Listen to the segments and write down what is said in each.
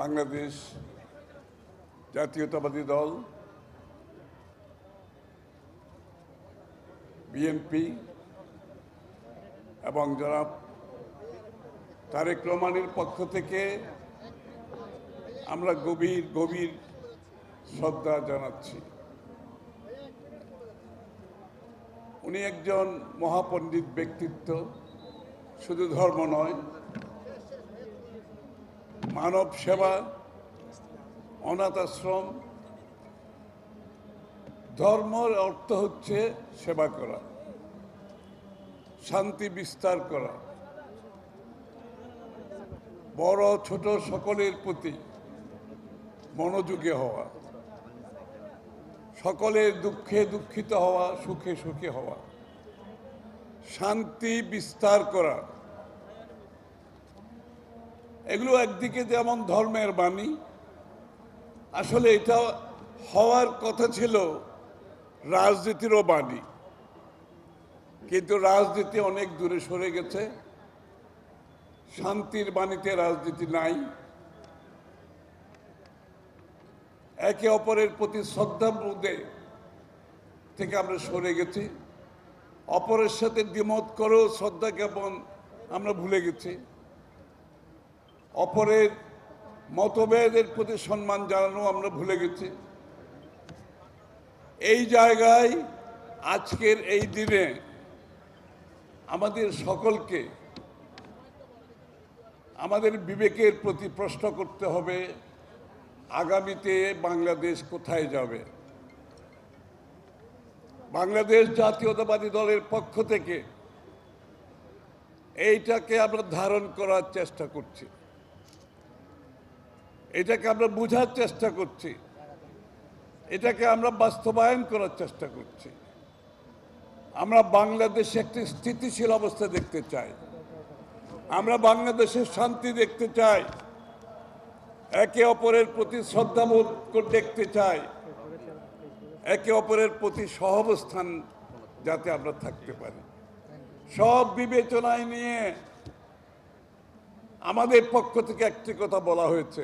বাংলাদেশ জাতীয়তাবাদী দল বিএনপি এবং জনাব তারেক রহমানের পক্ষ থেকে আমরা গভীর গভীর শ্রদ্ধা জানাচ্ছি। উনি একজন মহাপণ্ডিত ব্যক্তিত্ব, শুধু ধর্ম নয়, মানব সেবা, অনাথ আশ্রম। ধর্মের অর্থ হচ্ছে সেবা করা, শান্তি বিস্তার করা, বড় ছোট সকলের প্রতি মনোযোগী হওয়া, সকলের দুঃখে দুঃখিত হওয়া, সুখে সুখী হওয়া, শান্তি বিস্তার করা। এগুলো একদিকে যেমন ধর্মের বাণী, আসলে এটা হওয়ার কথা ছিল রাজনীতিরও বাণী, কিন্তু রাজনীতি অনেক দূরে সরে গেছে। শান্তির বাণীতে রাজনীতি নাই। একে অপরের প্রতি শ্রদ্ধাবোধে থেকে আমরা সরে গেছি। অপরের সাথে দ্বিমত করেও শ্রদ্ধা জ্ঞাপন আমরা ভুলে গেছি। অপরের মতভেদের প্রতি সম্মান জানানো আমরা ভুলে গেছি। এই জায়গায় আজকের এই দিনে আমাদের সকলকে আমাদের বিবেকের প্রতি প্রশ্ন করতে হবে, আগামীতে বাংলাদেশ কোথায় যাবে। বাংলাদেশ জাতীয়তাবাদী দলের পক্ষ থেকে এইটাকে আমরা ধারণ করার চেষ্টা করছি, এটাকে আমরা বোঝার চেষ্টা করছি, এটাকে আমরা বাস্তবায়ন করার চেষ্টা করছি। আমরা বাংলাদেশে একটি স্থিতিশীল অবস্থা দেখতে চাই। আমরা বাংলাদেশের শান্তি দেখতে চাই, একে অপরের প্রতি শ্রদ্ধাবোধ দেখতে চাই, একে অপরের প্রতি সহাবস্থান যাতে আমরা থাকতে পারি। সব বিবেচনায় নিয়ে আমাদের পক্ষ থেকে একটি কথা বলা হয়েছে,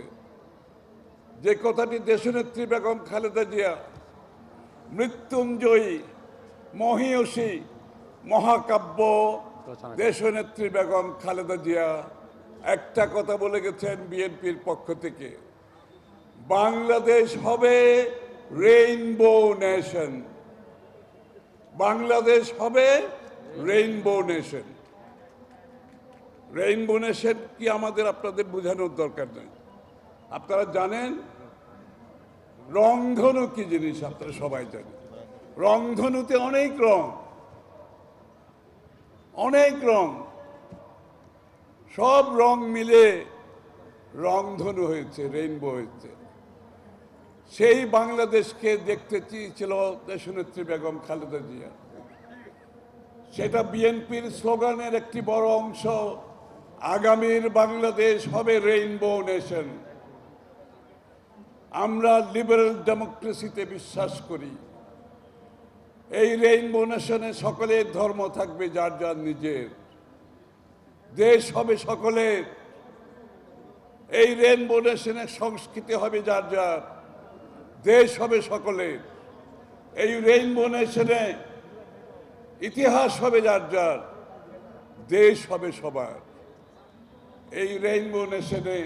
যে কথাটি দেশনেত্রী বেগম খালেদা জিয়া মৃত্যুঞ্জয়ী মহীয়সী মহাকাব্য দেশনেত্রী বেগম খালেদা জিয়া একটা কথা বলে গেছেন বিএনপির পক্ষ থেকে, বাংলাদেশ হবে রেইনবো নেশন। বাংলাদেশ হবে রেইনবো নেশন। রেইনবো নেশন কি আমাদের আপনাদের বোঝানোর দরকার নেই। আপনারা জানেন রংধনু কি জিনিস, আপনারা সবাই জানেন। রংধনুতে অনেক রং, অনেক রং, সব রং মিলে রংধনু হয়েছে, রেইনবো হয়েছে। সেই বাংলাদেশকে দেখতে চেয়েছিল দেশনেত্রী বেগম খালেদা জিয়া। সেটা বিএনপির স্লোগানের একটি বড় অংশ, আগামীর বাংলাদেশ হবে রেইনবো নেশন। আমরা লিবারেল ডেমোক্রেসিতে বিশ্বাস করি। এই রেইনবো নেশনে সকলের ধর্ম থাকবে যার যার নিজের, দেশ হবে সকলের। এই রেইনবো নেশনের সংস্কৃতি হবে যার যার, দেশ হবে সকলের। এই রেইনবো নেশনে ইতিহাস হবে যার যার, দেশ হবে সবার। এই রেইনবো নেশনে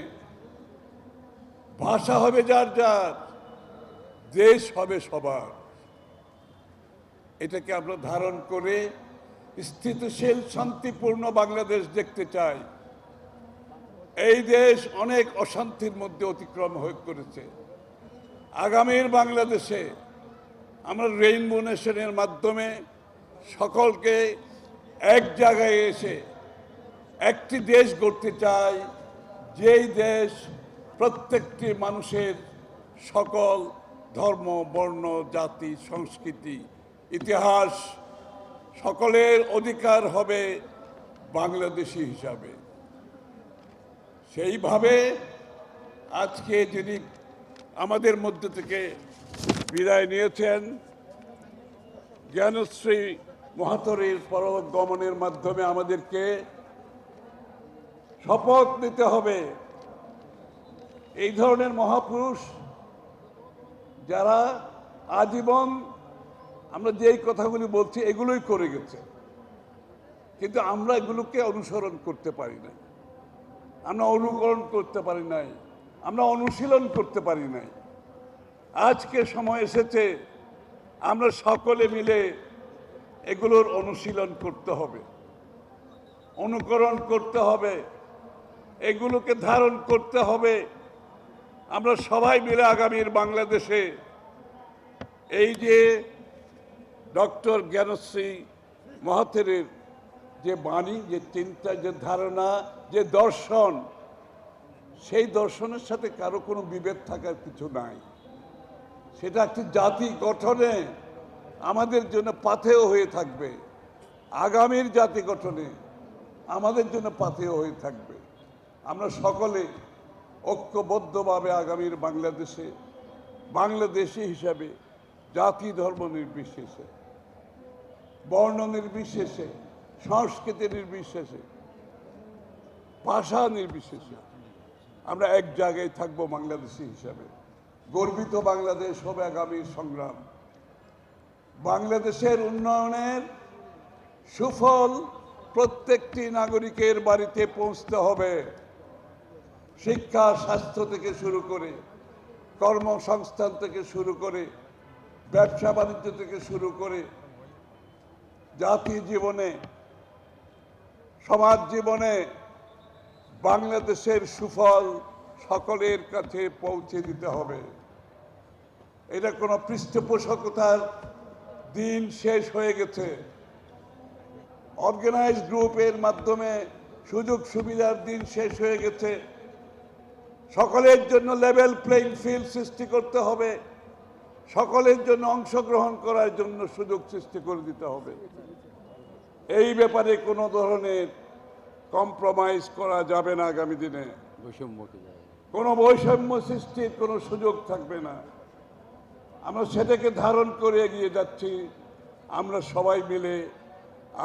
ভাষা হবে যার যার, দেশ হবে সবার। এটাকে আমরা ধারণ করে স্থিতিশীল শান্তিপূর্ণ বাংলাদেশ দেখতে চাই। এই দেশ অনেক অশান্তির মধ্যে অতিক্রম হয়ে করেছে। আগামীর বাংলাদেশে আমরা রেইনবো নেশনের মাধ্যমে সকলকে এক জায়গায় এসে একটি দেশ গড়তে চাই, যেই দেশ প্রত্যেকটি মানুষের সকল ধর্ম, বর্ণ, জাতি, সংস্কৃতি, ইতিহাস সকলের অধিকার হবে বাংলাদেশী হিসাবে। সেইভাবে আজকে যিনি আমাদের মধ্যে থেকে বিদায় নিয়েছেন, জ্ঞানশ্রী মহাতরীর পরলোক গমনের মাধ্যমে আমাদেরকে শপথ নিতে হবে এই ধরনের মহাপুরুষ যারা আজীবন আমরা যেই কথাগুলি বলছি এগুলোই করে গেছে, কিন্তু আমরা এগুলোকে অনুসরণ করতে পারি নাই, আমরা অনুকরণ করতে পারি নাই, আমরা অনুশীলন করতে পারি নাই। আজকে সময় এসেছে আমরা সকলে মিলে এগুলোর অনুশীলন করতে হবে, অনুকরণ করতে হবে, এগুলোকে ধারণ করতে হবে। আমরা সবাই মিলে আগামীর বাংলাদেশে এই যে ডক্টর জ্ঞানশ্রী মহাথেরের যে বাণী, যে চিন্তা, যে ধারণা, যে দর্শন, সেই দর্শনের সাথে কারো কোনো বিভেদ থাকার কিছু নাই। সেটা একটি জাতি গঠনে আমাদের জন্য পাথেয় হয়ে থাকবে, আগামীর জাতি গঠনে আমাদের জন্য পাথেয় হয়ে থাকবে। আমরা সকলে ঐক্যবদ্ধভাবে আগামীর বাংলাদেশি হিসাবে জাতি ধর্ম নির্বিশেষে, বর্ণ নির্বিশেষে, সংস্কৃতি নির্বিশেষে, ভাষা নির্বিশেষে আমরা এক জায়গায় থাকবো বাংলাদেশি হিসাবে। গর্বিত বাংলাদেশ হবে আগামীর সংগ্রাম। বাংলাদেশের উন্নয়নের সুফল প্রত্যেকটি নাগরিকের বাড়িতে পৌঁছতে হবে। শিক্ষা, স্বাস্থ্য থেকে শুরু করে, কর্মসংস্থান থেকে শুরু করে, ব্যবসা বাণিজ্য থেকে শুরু করে, জাতি জীবনে, সমাজ জীবনে বাংলাদেশের সুফল সকলের কাছে পৌঁছে দিতে হবে। এটা কোনো পৃষ্ঠপোষকতার দিন শেষ হয়ে গেছে। অর্গানাইজড গ্রুপের মাধ্যমে সুযোগ সুবিধার দিন শেষ হয়ে গেছে। সকলের জন্য লেভেল প্লেইং ফিল্ড সৃষ্টি করতে হবে, সকলের জন্য অংশগ্রহণ করার জন্য সুযোগ সৃষ্টি করে দিতে হবে। এই ব্যাপারে কোনো ধরনের কম্প্রোমাইজ করা যাবে না। আগামী দিনে কোনো বৈষম্য সৃষ্টির কোনো সুযোগ থাকবে না। আমরা সেটাকে ধারণ করে এগিয়ে যাচ্ছি। আমরা সবাই মিলে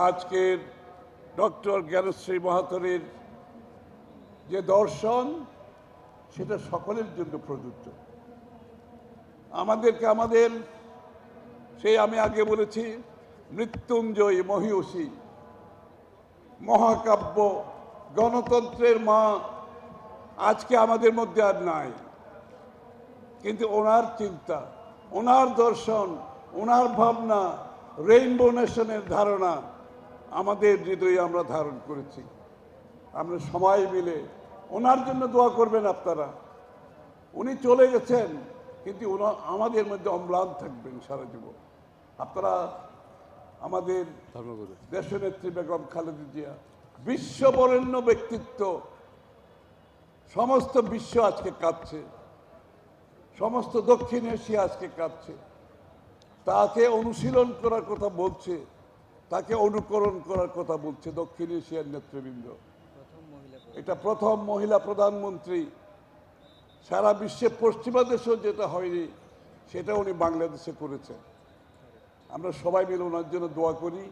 আজকের ডক্টর জ্ঞানশ্রী মহাথেরের যে দর্শন, সেটা সকলের জন্য প্রযোজ্য। আমাদের সেই আমি আগে বলেছি মৃত্যুঞ্জয়ী মহীয়সী মহাকাব্য গণতন্ত্রের মা আজকে আমাদের মধ্যে আর নাই, কিন্তু ওনার চিন্তা, ওনার দর্শন, ওনার ভাবনা, রেইনবো নেশনের ধারণা আমাদের হৃদয়ে আমরা ধারণ করেছি। আমরা সবাই মিলে ওনার জন্য দোয়া করবেন আপনারা। উনি চলে গেছেন, কিন্তু আমাদের মধ্যে অম্লান থাকবেন সারা জীবন। আপনারা আমাদের দেশনেত্রী বেগম খালেদা জিয়া বিশ্ববরেণ্য ব্যক্তিত্ব, সমস্ত বিশ্ব আজকে কাঁদছে, সমস্ত দক্ষিণ এশিয়া আজকে কাঁদছে। তাকে অনুশীলন করার কথা বলছে, তাকে অনুকরণ করার কথা বলছে দক্ষিণ এশিয়ার নেতৃবৃন্দ। এটা প্রথম মহিলা প্রধানমন্ত্রী। সারা বিশ্বে পশ্চিমা দেশেও যেটা হয়নি সেটা উনি বাংলাদেশে করেছেন। আমরা সবাই মিলে ওনার জন্য দোয়া করি।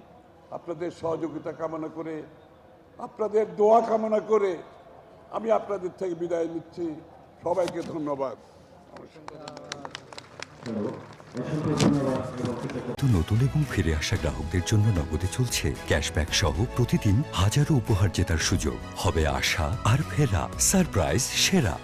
আপনাদের সহযোগিতা কামনা করে, আপনাদের দোয়া কামনা করে আমি আপনাদের থেকে বিদায় নিচ্ছি। সবাইকে ধন্যবাদ। নতুন এবং ফিরে আসা গ্রাহকদের জন্য নগদে চলছে ক্যাশব্যাক সহ প্রতিদিন হাজারো উপহার জেতার সুযোগ। হবে আশা আর ফেরা, সারপ্রাইজ সেরা।